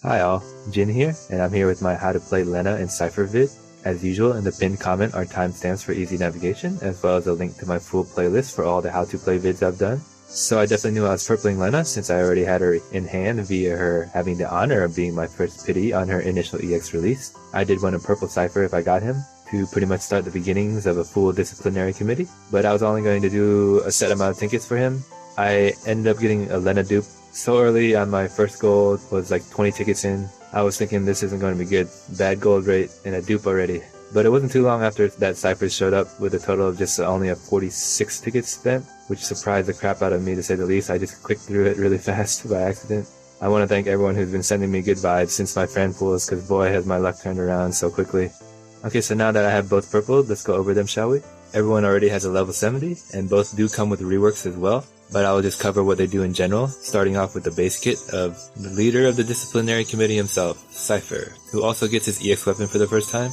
Hi all, Jin here, and I'm here with my How to Play Lenna and Seifer vid. As usual, in the pinned comment are timestamps for easy navigation, as well as a link to my full playlist for all the How to Play vids I've done. So I definitely knew I was purpling Lenna since I already had her in hand via her having the honor of being my first pity on her initial EX release. I did want a purple Seifer if I got him, to pretty much start the beginnings of a full disciplinary committee, but I was only going to do a set amount of tickets for him. I ended up getting a Lenna dupe so early on my first gold, was like 20 tickets in. I was thinking this isn't going to be good. Bad gold rate and a dupe already. But it wasn't too long after that Seifer showed up with a total of just only a 46 tickets spent, which surprised the crap out of me to say the least. I just clicked through it really fast by accident. I want to thank everyone who's been sending me good vibes since my Fran pools, because boy has my luck turned around so quickly. Okay, so now that I have both purpled, let's go over them, shall we? Everyone already has a level 70, and both do come with reworks as well. But I will just cover what they do in general, starting off with the base kit of the leader of the disciplinary committee himself, Seifer, who also gets his EX weapon for the first time.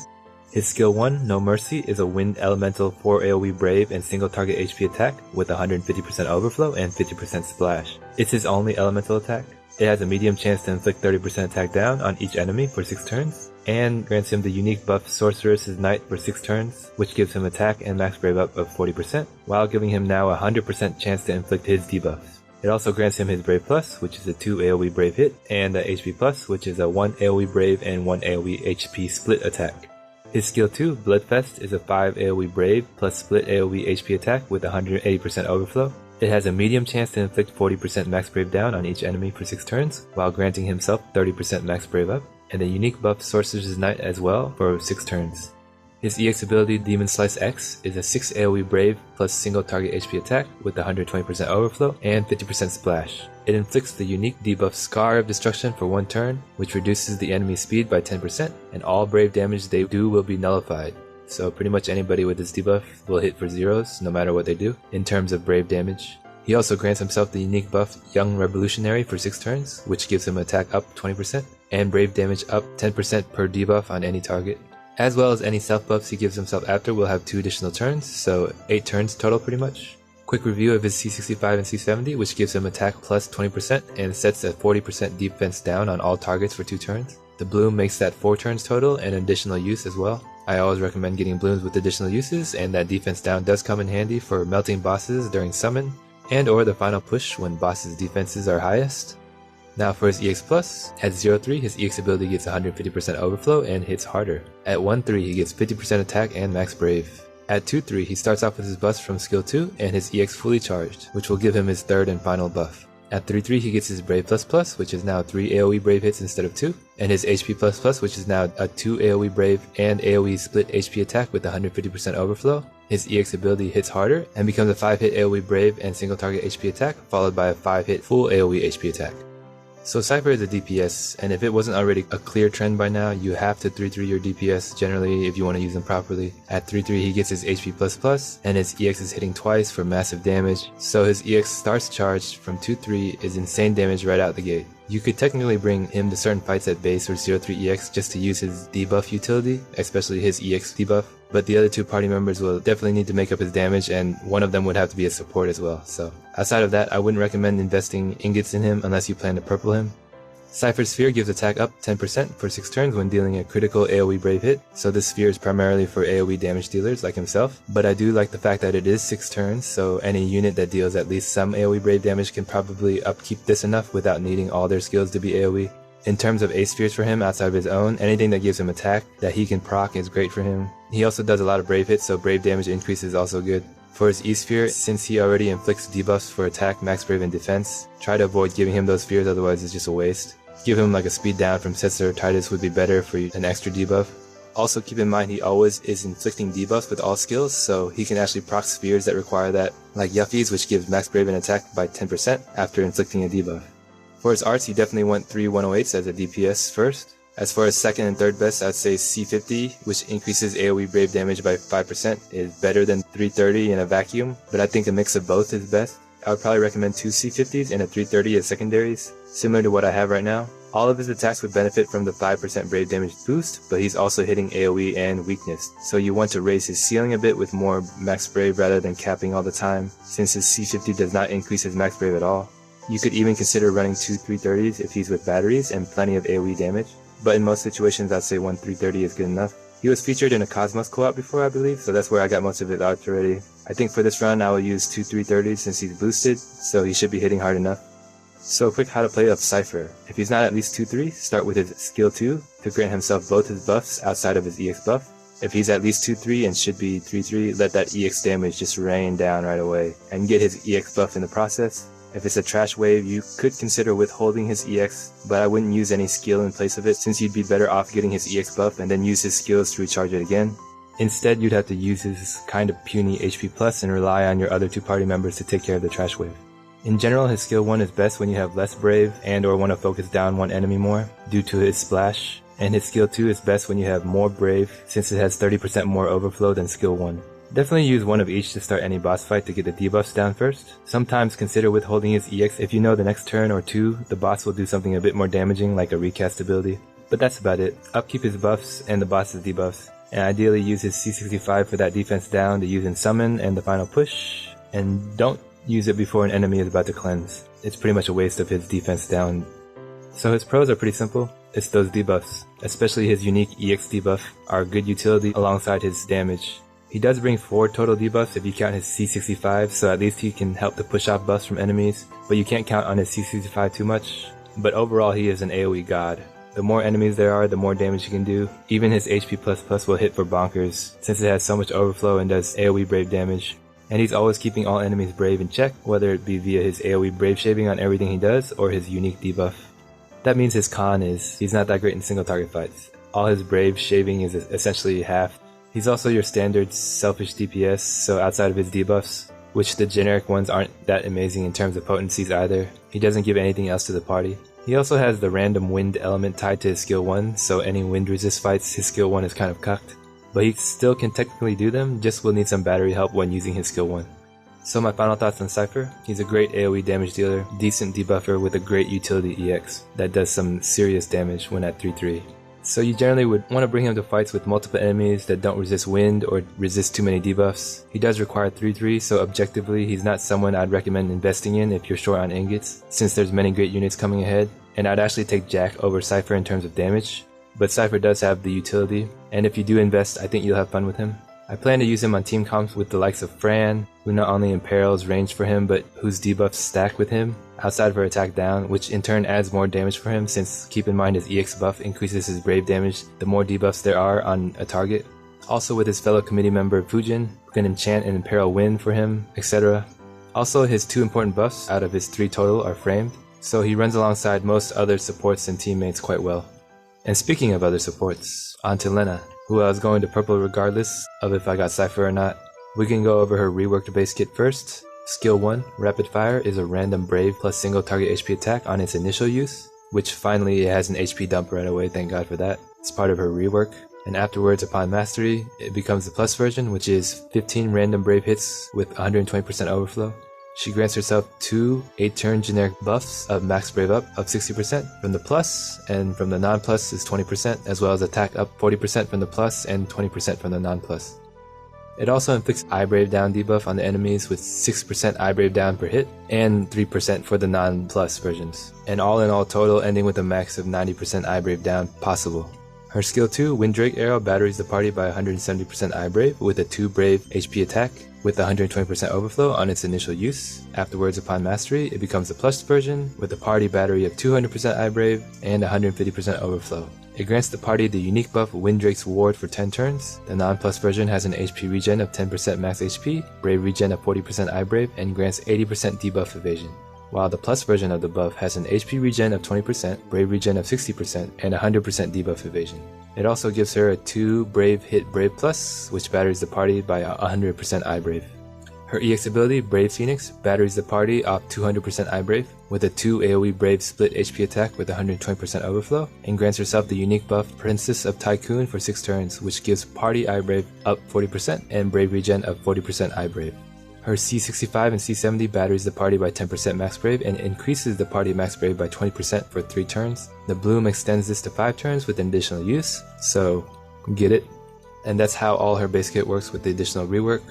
His skill 1, No Mercy, is a wind elemental 4 AoE brave and single target HP attack with 150% overflow and 50% splash. It's his only elemental attack. It has a medium chance to inflict 30% attack down on each enemy for 6 turns, and grants him the unique buff Sorceress's Knight for 6 turns, which gives him attack and max brave up of 40%, while giving him now a 100% chance to inflict his debuffs. It also grants him his Brave Plus, which is a 2 AoE Brave hit, and a HP Plus, which is a 1 AoE Brave and 1 AoE HP split attack. His skill 2, Bloodfest, is a 5 AoE Brave plus split AoE HP attack with 180% overflow. It has a medium chance to inflict 40% max brave down on each enemy for 6 turns, while granting himself 30% max brave up, and a unique buff Sorcerer's Knight as well for 6 turns. His EX ability Demon Slice X is a 6 AoE Brave plus single target HP attack with 120% overflow and 50% splash. It inflicts the unique debuff Scar of Destruction for 1 turn, which reduces the enemy's speed by 10%, and all brave damage they do will be nullified. So pretty much anybody with this debuff will hit for zeros no matter what they do in terms of brave damage. He also grants himself the unique buff Young Revolutionary for 6 turns, which gives him attack up 20% and brave damage up 10% per debuff on any target. As well as any self buffs he gives himself after will have 2 additional turns, so 8 turns total pretty much. Quick review of his C65 and C70, which gives him attack plus 20% and sets a 40% defense down on all targets for 2 turns. The bloom makes that 4 turns total and additional use as well. I always recommend getting blooms with additional uses, and that defense down does come in handy for melting bosses during summon, and or the final push when bosses' defenses are highest. Now for his EX Plus, at 0-3 his EX ability gets 150% overflow and hits harder. At 1-3 he gets 50% attack and max brave. At 2-3 he starts off with his buffs from skill 2 and his EX fully charged, which will give him his 3rd and final buff. At 3-3 he gets his Brave Plus, which is now 3 AoE Brave hits instead of 2, and his HP Plus, which is now a 2 AoE Brave and AoE split HP attack with 150% overflow. His EX ability hits harder and becomes a 5-hit AoE Brave and single target HP attack, followed by a 5-hit full AoE HP attack. So Seifer is a DPS, and if it wasn't already a clear trend by now, you have to 3-3 your DPS generally if you want to use him properly. At 3-3 he gets his HP++, and his EX is hitting twice for massive damage, so his EX starts charged from 2-3 is insane damage right out the gate. You could technically bring him to certain fights at base or 0-3 EX just to use his debuff utility, especially his EX debuff, but the other 2 party members will definitely need to make up his damage, and one of them would have to be a support as well. So outside of that, I wouldn't recommend investing ingots in him unless you plan to purple him. Seifer's Sphere gives attack up 10% for 6 turns when dealing a critical AoE Brave hit, so this sphere is primarily for AoE damage dealers like himself, but I do like the fact that it is 6 turns, so any unit that deals at least some AoE Brave damage can probably upkeep this enough without needing all their skills to be AoE. In terms of A spheres for him outside of his own, anything that gives him attack that he can proc is great for him. He also does a lot of Brave hits, so Brave damage increase is also good. For his E sphere, since he already inflicts debuffs for attack, max brave, and defense, try to avoid giving him those spheres, otherwise it's just a waste. Give him like a speed down from Setzer or Titus would be better for an extra debuff. Also keep in mind he always is inflicting debuffs with all skills, so he can actually proc spheres that require that, like Yuffie's, which gives max brave and attack by 10% after inflicting a debuff. For his arts, you definitely want 3 108s as a DPS first. As far as 2nd and 3rd best, I'd say C50, which increases AoE Brave damage by 5%, is better than 330 in a vacuum, but I think a mix of both is best. I would probably recommend 2 C50s and a 330 as secondaries, similar to what I have right now. All of his attacks would benefit from the 5% Brave damage boost, but he's also hitting AoE and weakness, so you want to raise his ceiling a bit with more max Brave rather than capping all the time, since his C50 does not increase his max Brave at all. You could even consider running 2 330s if he's with batteries and plenty of AoE damage, but in most situations I'd say 1 330 is good enough. He was featured in a Cosmos co-op before, I believe, so that's where I got most of his arts already. I think for this run I will use 2 330s since he's boosted, so he should be hitting hard enough. So a quick how to play of Seifer. If he's not at least 2-3, start with his skill 2 to grant himself both his buffs outside of his EX buff. If he's at least 2-3 and should be 3-3, let that EX damage just rain down right away and get his EX buff in the process. If it's a trash wave, you could consider withholding his EX, but I wouldn't use any skill in place of it since you'd be better off getting his EX buff and then use his skills to recharge it again. Instead, you'd have to use his kind of puny HP plus and rely on your other 2 party members to take care of the trash wave. In general, his skill 1 is best when you have less brave and or want to focus down one enemy more due to his splash, and his skill 2 is best when you have more brave since it has 30% more overflow than skill 1. Definitely use one of each to start any boss fight to get the debuffs down first. Sometimes consider withholding his EX if you know the next turn or 2 the boss will do something a bit more damaging like a recast ability. But that's about it. Upkeep his buffs and the boss's debuffs, and ideally use his C65 for that defense down to use in summon and the final push, and don't use it before an enemy is about to cleanse. It's pretty much a waste of his defense down. So his pros are pretty simple. It's those debuffs, especially his unique EX debuff, are good utility alongside his damage. He does bring 4 total debuffs if you count his C65, so at least he can help to push off buffs from enemies, but you can't count on his C65 too much. But overall he is an AoE god. The more enemies there are, the more damage he can do. Even his HP++ will hit for bonkers, since it has so much overflow and does AoE brave damage. And he's always keeping all enemies brave in check, whether it be via his AoE brave shaving on everything he does, or his unique debuff. That means his con is, he's not that great in single target fights. All his brave shaving is essentially half. He's also your standard selfish DPS, so outside of his debuffs, which the generic ones aren't that amazing in terms of potencies either, he doesn't give anything else to the party. He also has the random wind element tied to his skill 1, so any wind resist fights, his skill 1 is kind of cucked. But he still can technically do them, just will need some battery help when using his skill 1. So my final thoughts on Seifer: he's a great AoE damage dealer, decent debuffer with a great utility EX that does some serious damage when at 3-3. So you generally would want to bring him to fights with multiple enemies that don't resist wind or resist too many debuffs. He does require 3-3, so objectively he's not someone I'd recommend investing in if you're short on ingots, since there's many great units coming ahead, and I'd actually take Jack over Seifer in terms of damage. But Seifer does have the utility, and if you do invest, I think you'll have fun with him. I plan to use him on team comps with the likes of Fran, who not only imperils range for him, but whose debuffs stack with him, outside of her attack down, which in turn adds more damage for him since, keep in mind, his EX buff increases his brave damage the more debuffs there are on a target. Also with his fellow committee member Fujin, who can enchant and imperil wind for him, etc. Also his 2 important buffs out of his 3 total are framed, so he runs alongside most other supports and teammates quite well. And speaking of other supports, on to Lenna, who I was going to purple regardless of if I got Seifer or not. We can go over her reworked base kit first. Skill 1, Rapid Fire, is a random brave plus single target HP attack on its initial use, which finally it has an HP dump right away, thank god for that. It's part of her rework. And afterwards, upon mastery, it becomes the plus version, which is 15 random brave hits with 120% overflow. She grants herself 2 8-turn generic buffs of max brave up of 60% from the plus, and from the non-plus is 20%, as well as attack up 40% from the plus and 20% from the non-plus. It also inflicts eye brave down debuff on the enemies with 6% eye brave down per hit, and 3% for the non-plus versions. And all in all total ending with a max of 90% eye brave down possible. Her skill 2, Winddrake Arrow, batteries the party by 170% eye brave with a 2 brave HP attack with 120% overflow on its initial use. Afterwards, upon mastery, it becomes the plus version with a party battery of 200% eye brave and 150% overflow. It grants the party the unique buff Winddrake's Ward for 10 turns. The non-plus version has an HP regen of 10% max HP, brave regen of 40% eye brave, and grants 80% debuff evasion. While the plus version of the buff has an HP regen of 20%, brave regen of 60%, and 100% debuff evasion. It also gives her a 2 brave hit brave plus, which batteries the party by 100% eye brave. Her EX ability, Brave Phoenix, batteries the party off 200% eye brave, with a 2 AoE brave split HP attack with 120% overflow, and grants herself the unique buff Princess of Tycoon for 6 turns, which gives party eye brave up 40% and brave regen of 40% eye brave. Her C65 and C70 batteries the party by 10% max brave and increases the party max brave by 20% for 3 turns. The bloom extends this to 5 turns with an additional use, so get it. And that's how all her base kit works with the additional rework.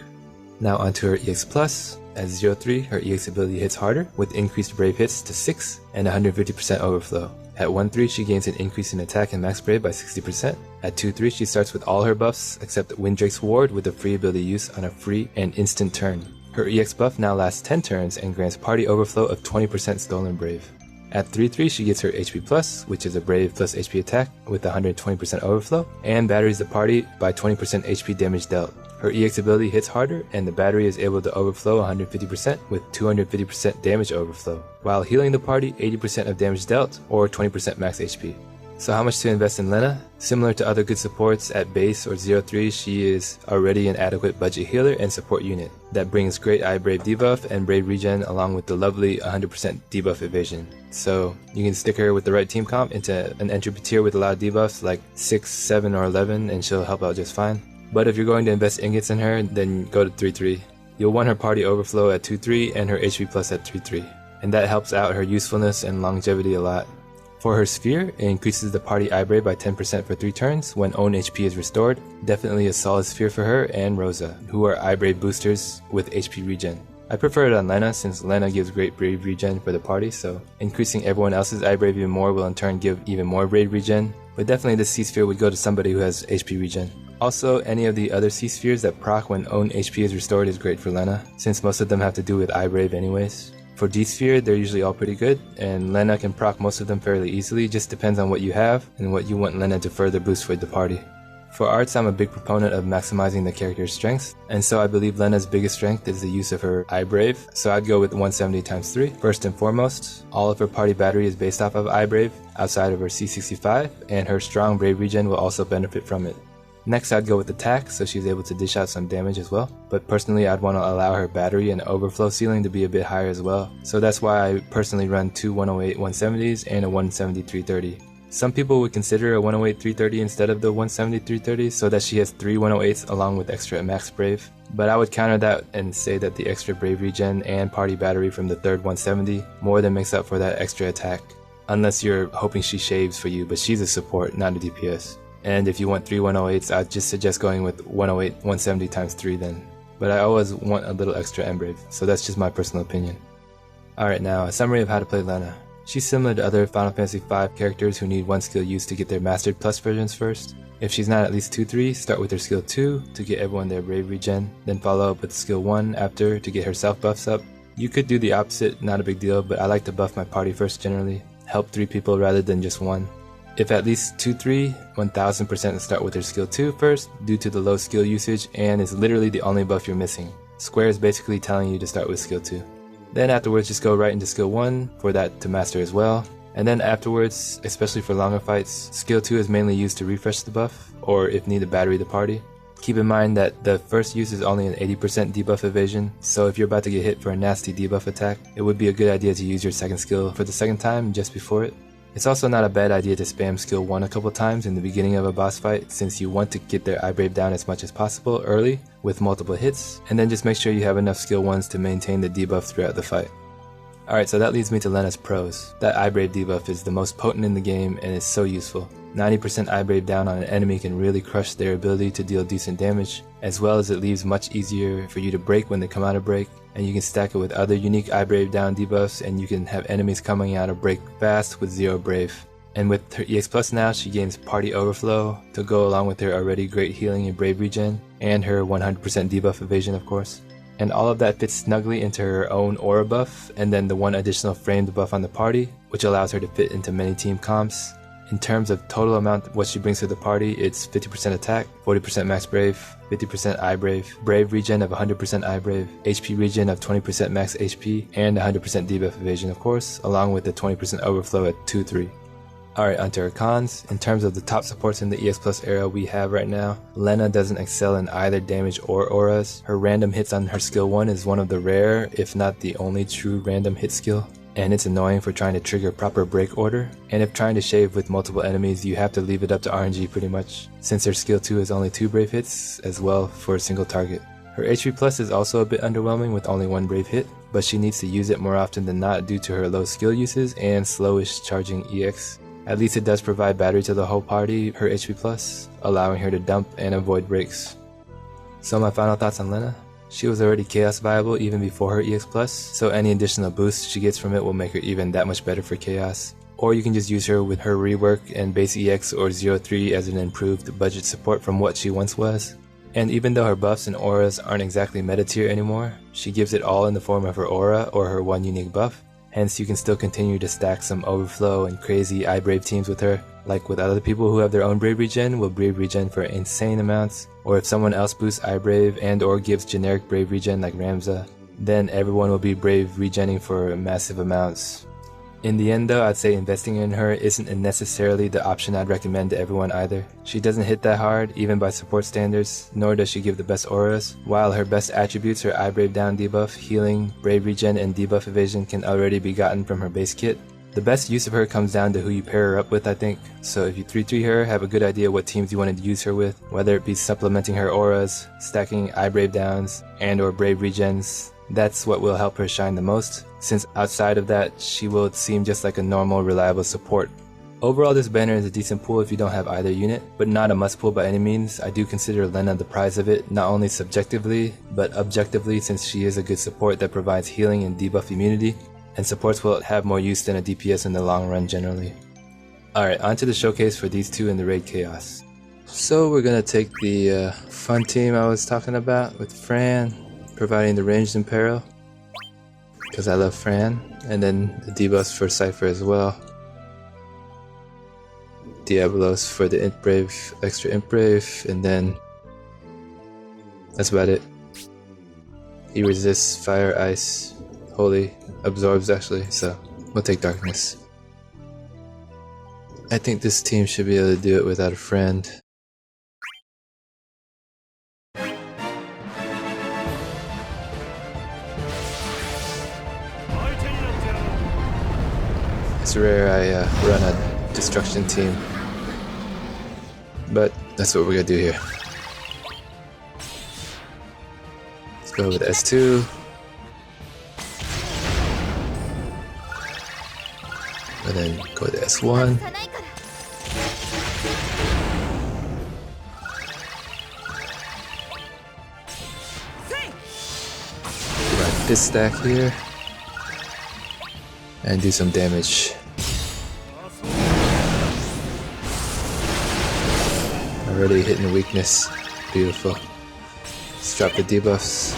Now onto her EX Plus. At 0-3, her EX ability hits harder, with increased Brave hits to 6 and 150% overflow. At 1-3, she gains an increase in attack and max Brave by 60%. At 2-3, she starts with all her buffs except Winddrake's Ward with a free ability use on a free and instant turn. Her EX buff now lasts 10 turns and grants party overflow of 20% stolen Brave. At 3-3, she gets her HP Plus, which is a Brave plus HP attack with 120% overflow, and batteries the party by 20% HP damage dealt. Her EX ability hits harder, and the battery is able to overflow 150% with 250% damage overflow, while healing the party 80% of damage dealt or 20% max HP. So how much to invest in Lenna? Similar to other good supports, at base or 0-3, she is already an adequate budget healer and support unit that brings great Brave debuff and Brave regen along with the lovely 100% debuff evasion. So you can stick her with the right team comp into an entry tier with a lot of debuffs like 6, 7, or 11 and she'll help out just fine. But if you're going to invest ingots in her, then go to 3-3. You'll want her party overflow at 2-3 and her HP plus at 3-3. And that helps out her usefulness and longevity a lot. For her sphere, it increases the party Brave by 10% for 3 turns when own HP is restored. Definitely a solid sphere for her and Rosa, who are Brave boosters with HP regen. I prefer it on Lenna since Lenna gives great Brave regen for the party, so increasing everyone else's Brave even more will in turn give even more Brave regen, but definitely the C sphere would go to somebody who has HP regen. Also, any of the other C spheres that proc when own HP is restored is great for Lenna, since most of them have to do with Brave anyways. For D-Sphere, they're usually all pretty good, and Lenna can proc most of them fairly easily, just depends on what you have and what you want Lenna to further boost for the party. For arts, I'm a big proponent of maximizing the character's strengths, and so I believe Lenna's biggest strength is the use of her Brave, so I'd go with 170 times 3. First and foremost, all of her party battery is based off of Brave, outside of her C65, and her strong Brave regen will also benefit from it. Next, I'd go with attack, so she's able to dish out some damage as well. But personally, I'd want to allow her battery and overflow ceiling to be a bit higher as well. So that's why I personally run 2 108 170s and a 170 330. Some people would consider a 108 330 instead of the 170 330, so that she has 3 108s along with extra max Brave. But I would counter that and say that the extra Brave regen and party battery from the third 170 more than makes up for that extra attack. Unless you're hoping she shaves for you, but she's a support, not a DPS. And if you want 3 108s, I'd just suggest going with 108 170 times 3 then. But I always want a little extra Brave, so that's just my personal opinion. Alright, now a summary of how to play Lenna. She's similar to other Final Fantasy V characters who need one skill used to get their Mastered Plus versions first. If she's not at least 2-3, start with her skill 2 to get everyone their Brave regen, then follow up with skill 1 after to get her self buffs up. You could do the opposite, not a big deal, but I like to buff my party first generally. Help 3 people rather than just 1. If at least 2-3, 1000% start with her skill 2 first due to the low skill usage and is literally the only buff you're missing. Square is basically telling you to start with skill 2. Then afterwards just go right into skill 1 for that to master as well. And then afterwards, especially for longer fights, skill 2 is mainly used to refresh the buff or if needed battery the party. Keep in mind that the first use is only an 80% debuff evasion, so if you're about to get hit for a nasty debuff attack, it would be a good idea to use your second skill for the second time just before it. It's also not a bad idea to spam skill 1 a couple times in the beginning of a boss fight since you want to get their Brave down as much as possible early with multiple hits, and then just make sure you have enough skill 1s to maintain the debuff throughout the fight. Alright, so that leads me to Lenna's pros. That Brave debuff is the most potent in the game and is so useful. 90% Brave down on an enemy can really crush their ability to deal decent damage, as well as it leaves much easier for you to break when they come out of break, and you can stack it with other unique Brave down debuffs and you can have enemies coming out of break fast with 0 Brave. And with her EX Plus now, she gains party overflow to go along with her already great healing and Brave regen, and her 100% debuff evasion of course. And all of that fits snugly into her own aura buff, and then the 1 additional framed buff on the party, which allows her to fit into many team comps. In terms of total amount what she brings to the party, it's 50% attack, 40% max Brave, 50% Brave, Brave regen of 100% Brave, HP regen of 20% max HP, and 100% debuff evasion of course, along with the 20% overflow at 2-3. Alright, onto her cons. In terms of the top supports in the EX Plus era we have right now, Lenna doesn't excel in either damage or auras. Her random hits on her skill 1 is one of the rare, if not the only true random hit skill. And it's annoying for trying to trigger proper break order, and if trying to shave with multiple enemies you have to leave it up to RNG pretty much, since her skill 2 is only 2 Brave hits as well for a single target. Her HP Plus is also a bit underwhelming with only 1 Brave hit, but she needs to use it more often than not due to her low skill uses and slowish charging EX. At least it does provide battery to the whole party, her HP Plus, allowing her to dump and avoid breaks. So my final thoughts on Lenna. She was already Chaos viable even before her EX Plus, so any additional boost she gets from it will make her even that much better for Chaos. Or you can just use her with her rework and base EX or 03 as an improved budget support from what she once was. And even though her buffs and auras aren't exactly meta tier anymore, she gives it all in the form of her aura or her one unique buff. Hence you can still continue to stack some overflow and crazy iBrave teams with her, like with other people who have their own Brave regen will Brave regen for insane amounts, or if someone else boosts iBrave and or gives generic Brave regen like Ramza, then everyone will be Brave regenning for massive amounts. In the end though, I'd say investing in her isn't necessarily the option I'd recommend to everyone either. She doesn't hit that hard, even by support standards, nor does she give the best auras, while her best attributes, her iBrave down debuff, healing, Brave regen, and debuff evasion can already be gotten from her base kit. The best use of her comes down to who you pair her up with, I think, so if you 3-3 her, have a good idea what teams you want to use her with, whether it be supplementing her auras, stacking iBrave downs, and or Brave regens. That's what will help her shine the most, since outside of that, she will seem just like a normal, reliable support. Overall, this banner is a decent pull if you don't have either unit, but not a must pull by any means. I do consider Lenna the prize of it, not only subjectively, but objectively, since she is a good support that provides healing and debuff immunity, and supports will have more use than a DPS in the long run generally. Alright, on to the showcase for these two in the Raid Chaos. So we're gonna take the fun team I was talking about with Fran, providing the ranged imperil, because I love Fran, and then the debuffs for Seifer as well. Diablos for the Int Brave, extra Int Brave, and then that's about it. He resists fire, ice, holy, absorbs actually, so we'll take darkness. I think this team should be able to do it without a friend. It's rare I run a destruction team, but that's what we're gonna do here. Let's go with S2. And then go to S1. Provide this stack here. And do some damage. Already hitting the weakness. Beautiful. Let's drop the debuffs.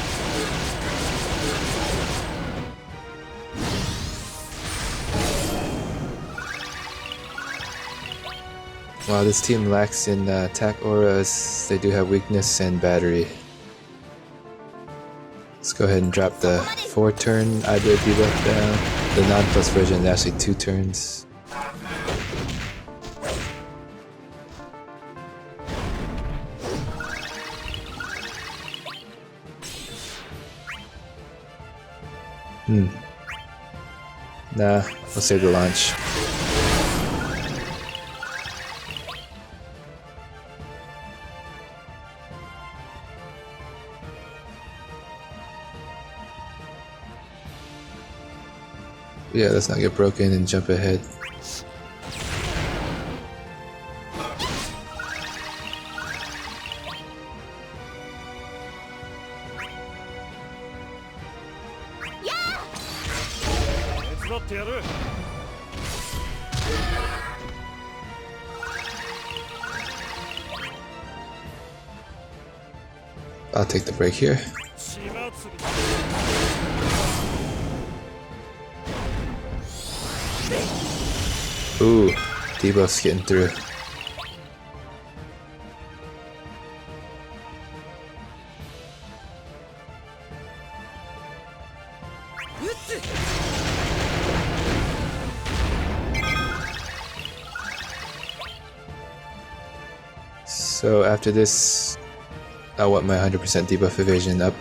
While this team lacks in attack auras, they do have weakness and battery. Let's go ahead and drop the 4-turn iBrave debuff down. The non-plus version is actually 2 turns. Nah, we'll save the launch. Yeah, let's not get broken and jump ahead. I'll take the break here. Ooh, debuff's getting through. So after this, I want my 100% debuff evasion up.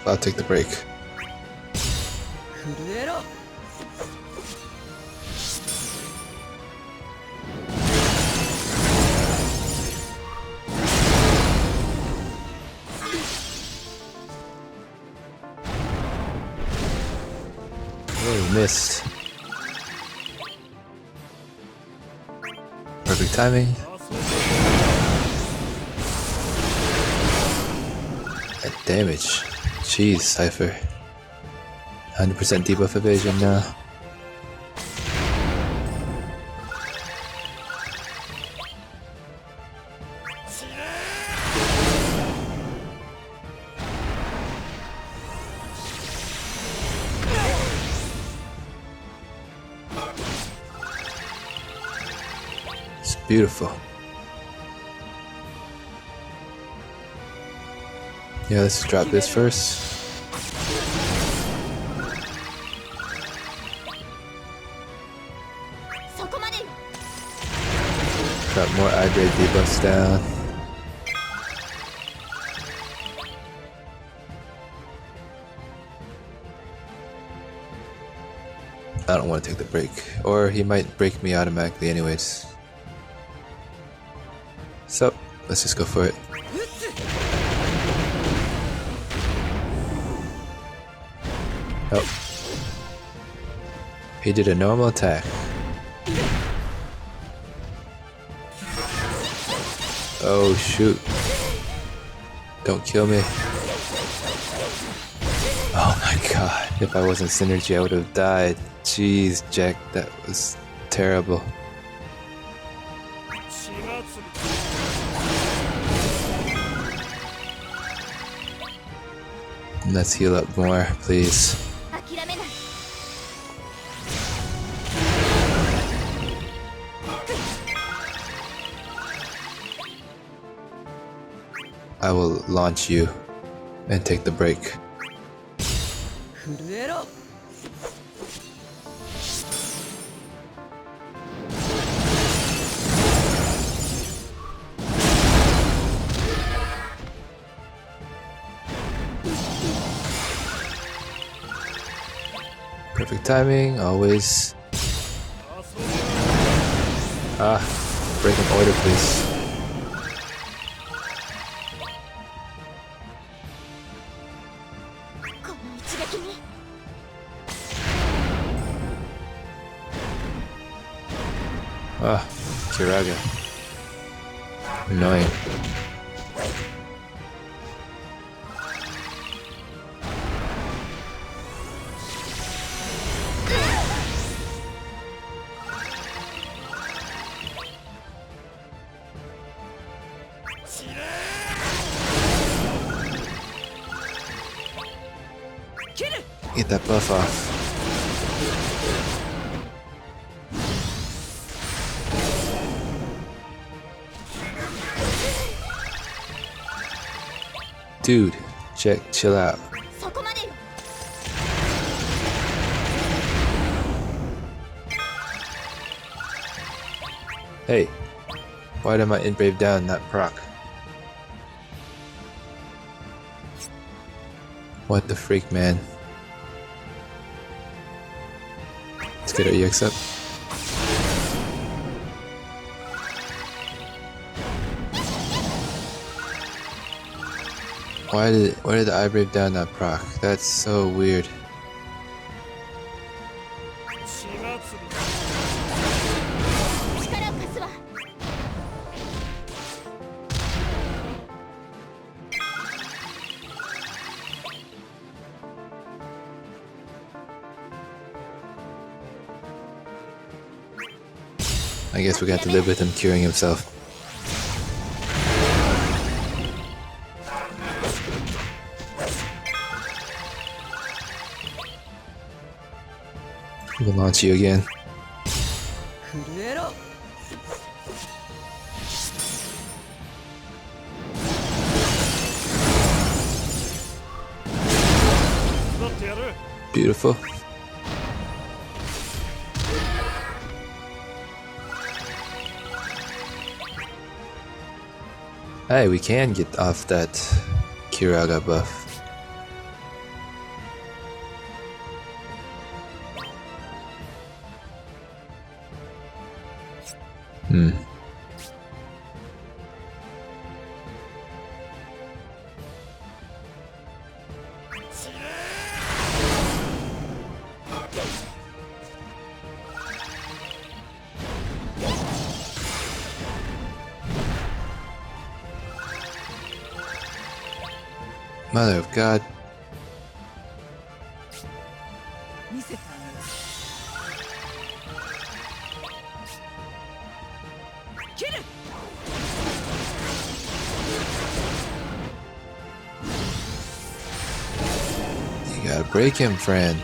I'll take the break. Oh, missed. Perfect timing. That damage. Jeez, Seifer. 100% debuff evasion now. It's beautiful. Yeah, let's drop this first. Drop more eye-grade debuffs down. I don't want to take the break, or he might break me automatically anyways. So, let's just go for it. Oh. He did a normal attack. Oh shoot. Don't kill me. Oh my god. If I wasn't synergy, I would have died. Jeez, Jack, that was terrible. Let's heal up more, please. I will launch you and take the break. Perfect timing, always. Break an order, please. Kiraga. Annoying. Get that buff off. Dude, chill out. Hey, why did my engrave down not proc? What the freak, man? Let's get our EX up. Why did the eye brave down not proc? That's so weird. I guess we got to live with him curing himself. We'll launch you again. Beautiful. Hey, we can get off that Kiraga buff. Mother of God. You gotta break him, Fran.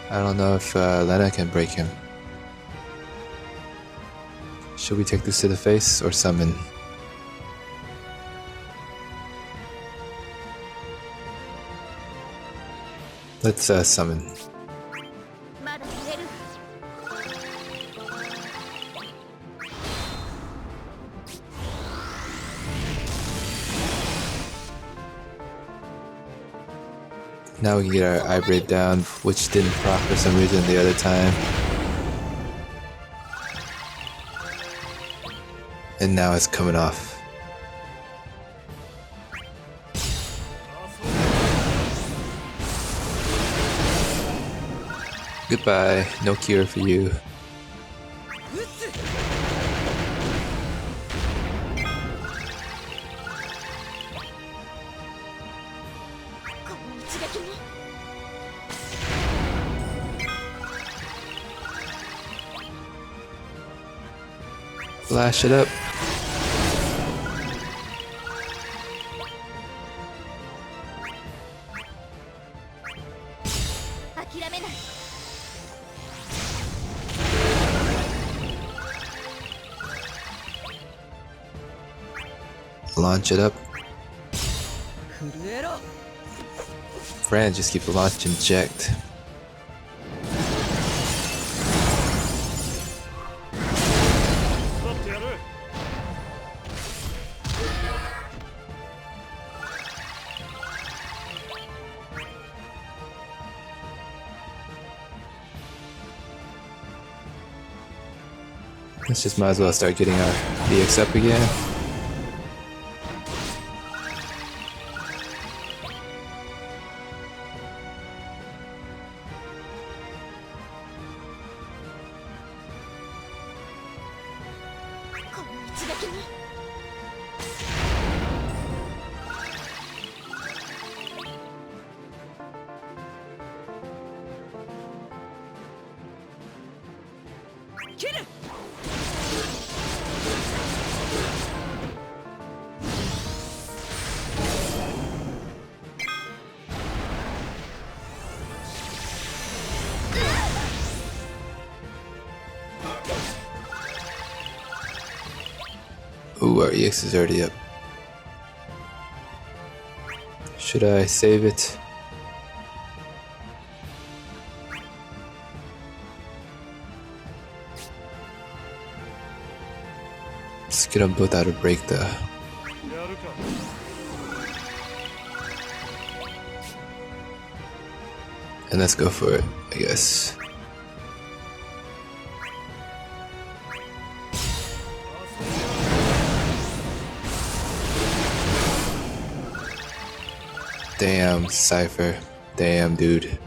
I don't know if Lenna can break him. Should we take this to the face or summon? Let's summon. Now we can get our eye braid down, which didn't proc for some reason the other time. And now it's coming off. Goodbye, no cure for you. Flash it up. Launch it up. Fran just keeps launching inject. Let's just might as well start getting our EX up again. Ooh, our EX is already up. Should I save it? Let's get them both out of break though. And let's go for it, I guess. Damn, Seifer. Damn, dude.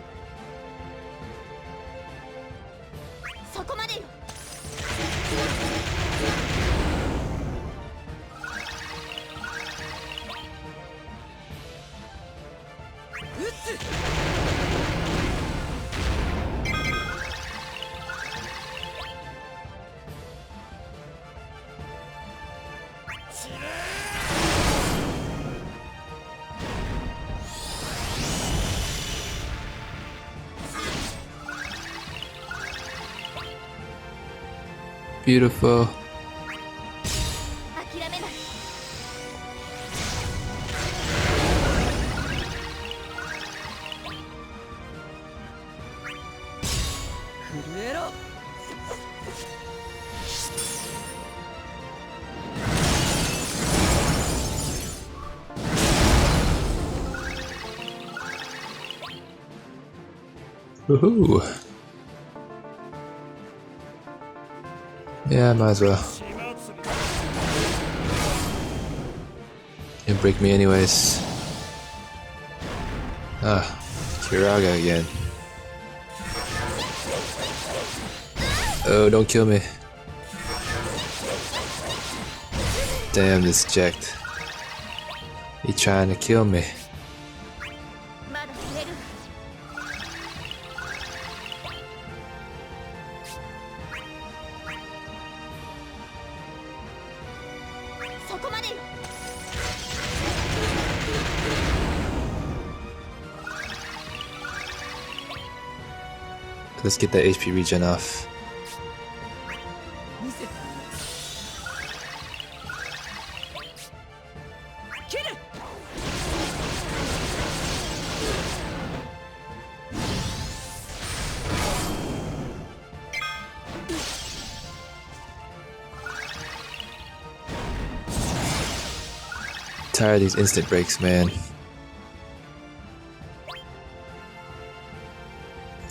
Beautiful. Woohoo! Yeah, might as well. Didn't break me anyways. Ah, Kiraga again. Oh, don't kill me. Damn, this jacked. He trying to kill me. Let's get that HP regen off. Tired of these instant breaks, man.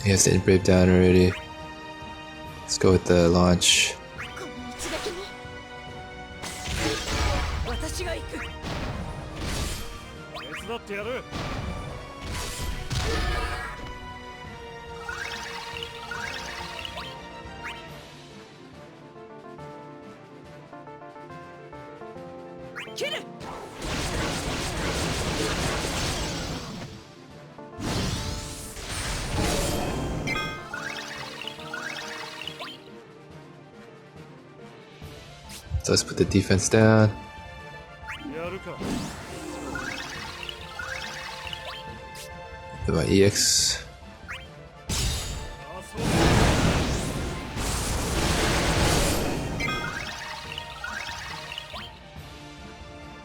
He has to brave down already. Let's go with the launch. So let's put the defense down. Put my EX.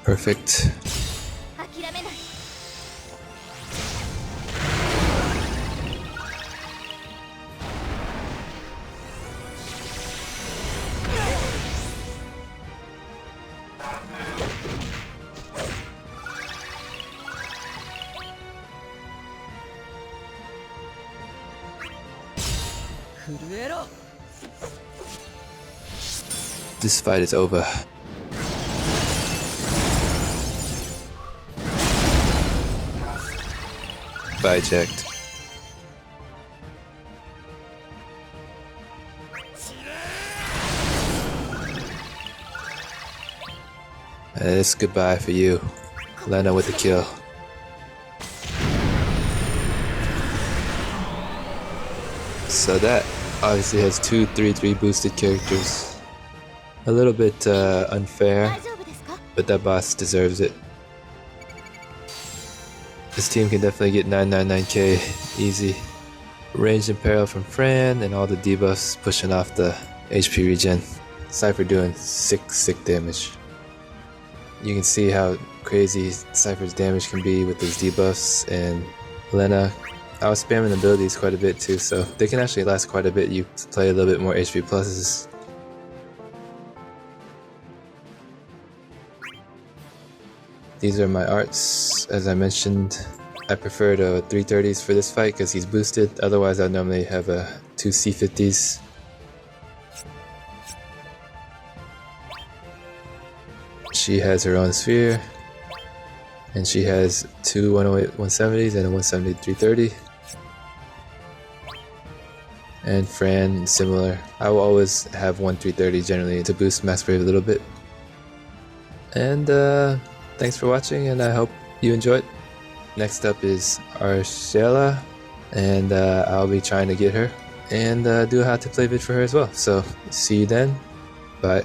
Perfect. This fight is over. Bye, checked. It's goodbye for you. Lenna with the kill. So that obviously has two 3-3 boosted characters. A little bit unfair, but that boss deserves it. This team can definitely get 999k easy. Ranged Imperial from Fran and all the debuffs pushing off the HP regen. Seifer doing sick damage. You can see how crazy Seifer's damage can be with those debuffs, and Lenna, I was spamming abilities quite a bit too, so they can actually last quite a bit. You play a little bit more HP pluses. These are my arts, as I mentioned. I preferred 330s for this fight because he's boosted, otherwise I'd normally have two C50s. She has her own sphere, and she has two 108 170s and a 170 330. And Fran, similar. I will always have one 330 generally to boost max brave a little bit. And thanks for watching, and I hope you enjoyed. Next up is Arshela, and I'll be trying to get her and do a how to play vid for her as well. So see you then. Bye.